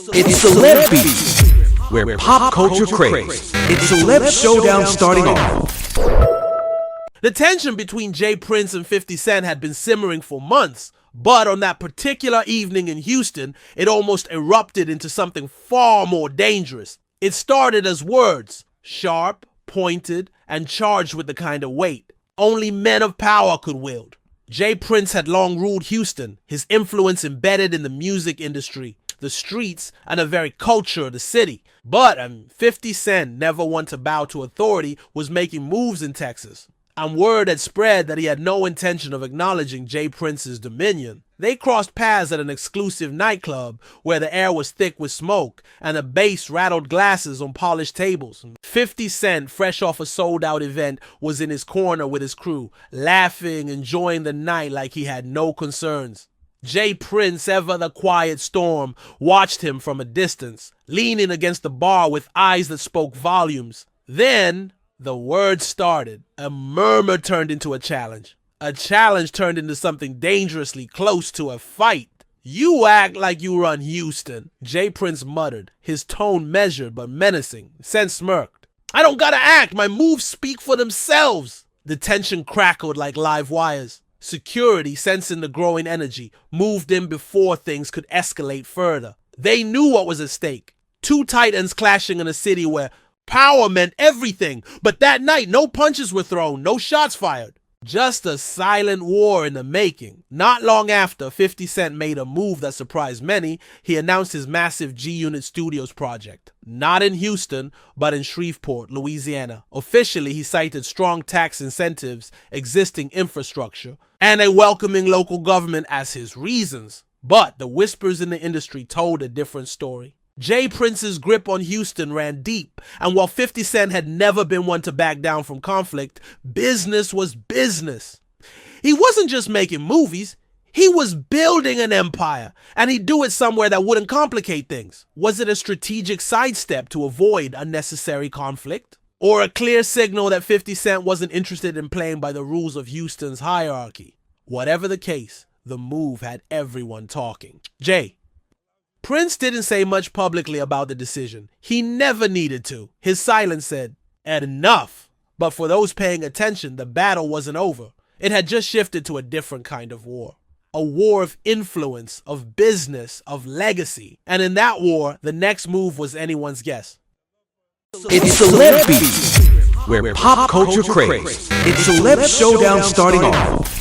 It's Celeb Beat, where pop culture craze. It's Celeb Showdown starting off. The tension between J. Prince and 50 Cent had been simmering for months, but on that particular evening in Houston, it almost erupted into something far more dangerous. It started as words, sharp, pointed, and charged with the kind of weight only men of power could wield. J. Prince had long ruled Houston, his influence embedded in the music industry, the streets, and the very culture of the city. But 50 Cent, never one to bow to authority, was making moves in Texas. And word had spread that he had no intention of acknowledging J. Prince's dominion. They crossed paths at an exclusive nightclub where the air was thick with smoke and the bass rattled glasses on polished tables. 50 Cent, fresh off a sold-out event, was in his corner with his crew, laughing, enjoying the night like he had no concerns. J. Prince, ever the quiet storm, watched him from a distance, leaning against the bar with eyes that spoke volumes. Then the words started. A murmur turned into a challenge. A challenge turned into something dangerously close to a fight. "You act like you run Houston," J. Prince muttered, his tone measured but menacing. Cent smirked. "I don't gotta act, my moves speak for themselves." The tension crackled like live wires. Security, sensing the growing energy, moved in before things could escalate further. They knew what was at stake. Two titans clashing in a city where power meant everything, but that night no punches were thrown, no shots fired. Just a silent war in the making. Not long after, 50 Cent made a move that surprised many. He announced his massive G-Unit Studios project. Not in Houston, but in Shreveport, Louisiana. Officially, he cited strong tax incentives, existing infrastructure, and a welcoming local government as his reasons. But the whispers in the industry told a different story. J. Prince's grip on Houston ran deep, and while 50 Cent had never been one to back down from conflict, business was business. He wasn't just making movies, he was building an empire, and he'd do it somewhere that wouldn't complicate things. Was it a strategic sidestep to avoid unnecessary conflict? Or a clear signal that 50 Cent wasn't interested in playing by the rules of Houston's hierarchy? Whatever the case, the move had everyone talking. Prince didn't say much publicly about the decision. He never needed to. His silence said, enough. But for those paying attention, the battle wasn't over. It had just shifted to a different kind of war. A war of influence, of business, of legacy. And in that war, the next move was anyone's guess. It's Celeb Beat, where pop culture craze. It's Celeb Showdown starting off.